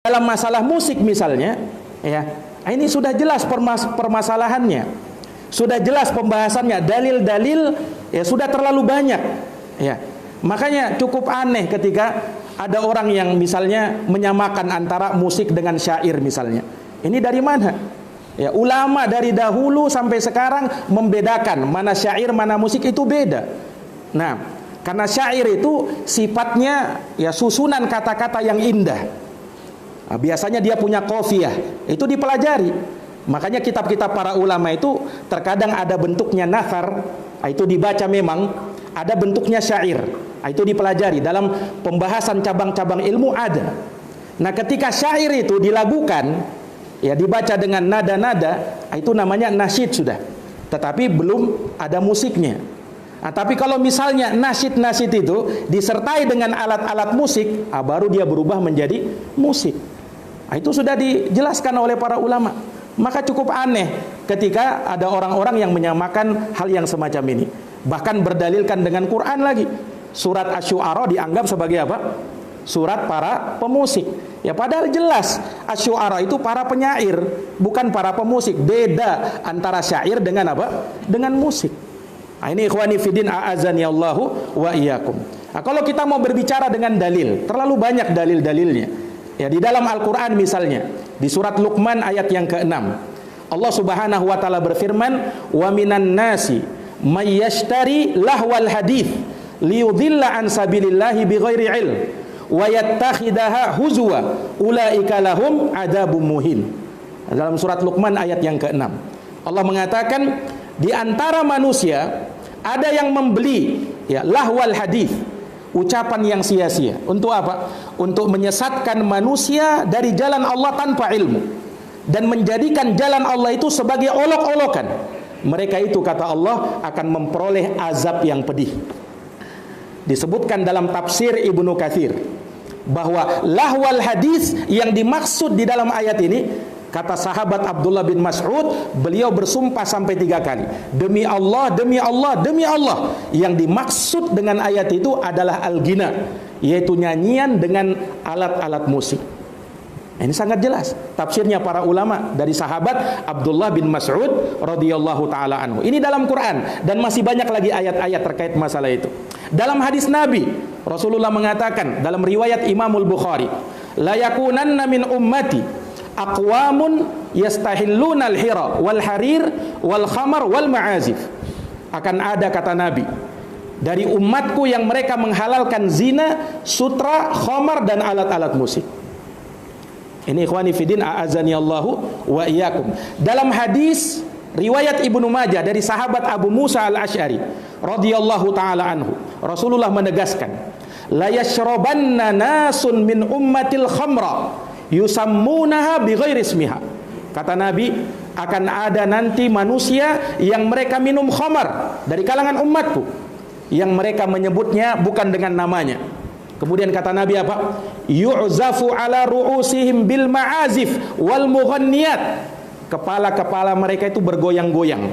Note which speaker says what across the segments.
Speaker 1: Dalam masalah musik misalnya, ya, ini sudah jelas permasalahannya, sudah jelas pembahasannya, dalil-dalil ya sudah terlalu banyak, ya. Makanya cukup aneh ketika ada orang yang misalnya menyamakan antara musik dengan syair misalnya. Ini dari mana? Ya, ulama dari dahulu sampai sekarang membedakan mana syair, mana musik itu beda. Nah, karena syair itu sifatnya ya susunan kata-kata yang indah. Nah, biasanya dia punya qafiyah, itu dipelajari. Makanya kitab-kitab para ulama itu terkadang ada bentuknya nathar, itu dibaca memang, ada bentuknya syair, itu dipelajari. Dalam pembahasan cabang-cabang ilmu ada. Nah, ketika syair itu dilagukan, ya dibaca dengan nada-nada, itu namanya nasyid sudah. Tetapi belum ada musiknya. Nah, tapi kalau misalnya nasyid-nasyid itu disertai dengan alat-alat musik, baru dia berubah menjadi musik. Nah, itu sudah dijelaskan oleh para ulama. Maka cukup aneh ketika ada orang-orang yang menyamakan hal yang semacam ini. Bahkan berdalilkan dengan Quran lagi. Surat Asy-Syu'ara dianggap sebagai apa? Surat para pemusik. Ya padahal jelas Asy-Syu'ara itu para penyair, bukan para pemusik. Beda antara syair dengan apa? Dengan musik. Nah, ini ikhwani fiddin a'azani Allahu wa iyyakum. Nah, kalau kita mau berbicara dengan dalil, terlalu banyak dalil-dalilnya. Ya, di dalam Al-Qur'an misalnya, di surat Luqman ayat yang ke-6. Allah Subhanahu wa taala berfirman, "Wa minan nasi may yashtari lahwal hadits liyudilla an sabilillahi bighairi ilm wa yattakhidaha huzwa ulaika lahum adzabum muhin." Dalam surat Luqman ayat yang ke-6. Allah mengatakan, di antara manusia ada yang membeli ya lahwal hadits, ucapan yang sia-sia. Untuk apa? Untuk menyesatkan manusia dari jalan Allah tanpa ilmu dan menjadikan jalan Allah itu sebagai olok-olokan. Mereka itu, kata Allah, akan memperoleh azab yang pedih. Disebutkan dalam tafsir Ibnu Katsir bahwa lahwal hadis yang dimaksud di dalam ayat ini, kata sahabat Abdullah bin Mas'ud, beliau bersumpah sampai 3 kali. Demi Allah, demi Allah, demi Allah. Yang dimaksud dengan ayat itu adalah al-ghina, yaitu nyanyian dengan alat-alat musik. Ini sangat jelas tafsirnya para ulama dari sahabat Abdullah bin Mas'ud radhiyallahu taala anhu. Ini dalam Quran dan masih banyak lagi ayat-ayat terkait masalah itu. Dalam hadis Nabi, Rasulullah mengatakan dalam riwayat Imamul Bukhari, la yakunanna min ummati aqwamun yastahilluna al-hira wal harir wal khamar wal ma'azif. Akan ada, kata Nabi, dari umatku yang mereka menghalalkan zina, sutra, khamar dan alat-alat musik. Ini ikhwani fiddin a'azani Allahu wa iyyakum. Dalam hadis riwayat Ibnu Majah dari sahabat Abu Musa al-Asy'ari radhiyallahu taala anhu, Rasulullah menegaskan, la yashrabanna nasun min ummatil khamra yusammunaha bighairi ismiha. Kata Nabi, akan ada nanti manusia yang mereka minum khamar dari kalangan umatku, yang mereka menyebutnya bukan dengan namanya. Kemudian kata Nabi apa? Yu'zafu ala ru'usihim bil ma'azif wal mughanniyat. Kepala-kepala mereka itu bergoyang-goyang.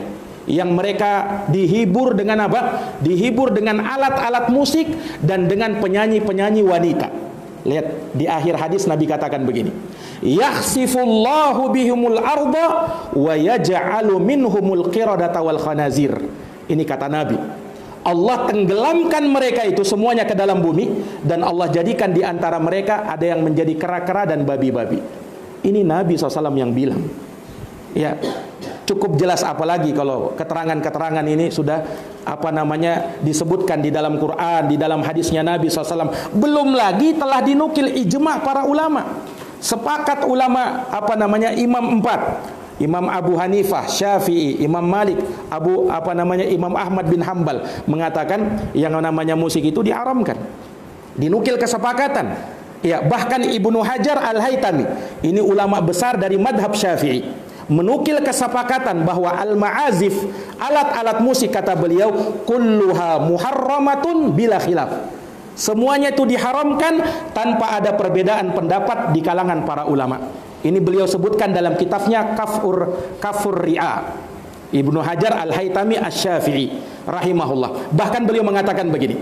Speaker 1: Yang mereka dihibur dengan apa? Dihibur dengan alat-alat musik dan dengan penyanyi-penyanyi wanita. Lihat di akhir hadis Nabi katakan begini, yakhsifullahu bihumul arda wa yaj'alu minhumul qiradata wal khanazir. Ini kata Nabi, Allah tenggelamkan mereka itu semuanya ke dalam bumi, dan Allah jadikan di antara mereka ada yang menjadi kera-kera dan babi-babi. Ini Nabi SAW yang bilang. Ya, cukup jelas, apalagi kalau keterangan-keterangan ini sudah disebutkan di dalam Quran, di dalam hadisnya Nabi SAW. Belum lagi telah dinukil ijma' para ulama. Sepakat ulama Imam 4. Imam Abu Hanifah, Syafi'i, Imam Malik, Imam Ahmad bin Hambal mengatakan yang namanya musik itu diharamkan. Dinukil kesepakatan. Ya, bahkan Ibnu Hajar Al-Haytami, ini ulama besar dari madhab Syafi'i, menukil kesepakatan bahwa al-ma'azif, alat-alat musik, kata beliau, kulluha muharramatun bila khilaf. Semuanya itu diharamkan tanpa ada perbedaan pendapat di kalangan para ulama. Ini beliau sebutkan dalam kitabnya Kafur Ri'a, Ibnu Hajar Al-Haytami Asy-Syafi'i rahimahullah. Bahkan beliau mengatakan begini,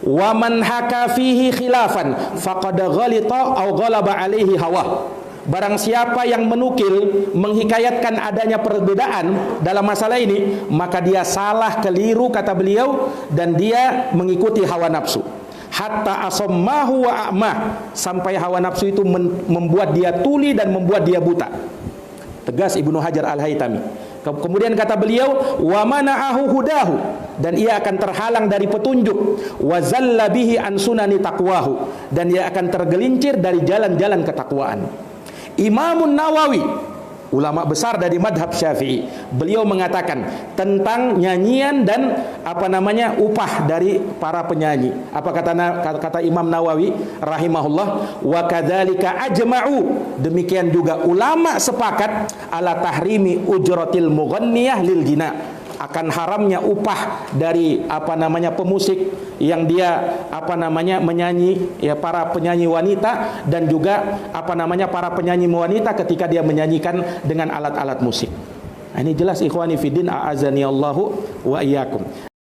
Speaker 1: Wa man haka fihi khilafan faqad ghalita aw ghalaba alaihi hawa. Barang siapa yang menukil, menghikayatkan adanya perbedaan dalam masalah ini, maka dia salah, keliru kata beliau, dan dia mengikuti hawa nafsu. Hatta asammahu wa a'mah, sampai hawa nafsu itu membuat dia tuli dan membuat dia buta. Tegas Ibnu Hajar Al-Haytami. Kemudian kata beliau, wa mana'ahu hudahu, dan ia akan terhalang dari petunjuk, wa zalla bihi an sunani taqwahu, dan ia akan tergelincir dari jalan-jalan ketakwaan. Imamun Nawawi, ulama besar dari madhab Syafi'i, beliau mengatakan tentang nyanyian dan upah dari para penyanyi. Apa kata Imam Nawawi rahimahullah? Wa kadzalika ajma'u, demikian juga ulama sepakat ala tahrimi ujratil mughanniyah lil ghina, akan haramnya upah dari pemusik yang dia menyanyi, ya, para penyanyi wanita, dan juga para penyanyi wanita ketika dia menyanyikan dengan alat-alat musik. Ini jelas ikhwani fiddin, a'azani Allahu wa iyyakum.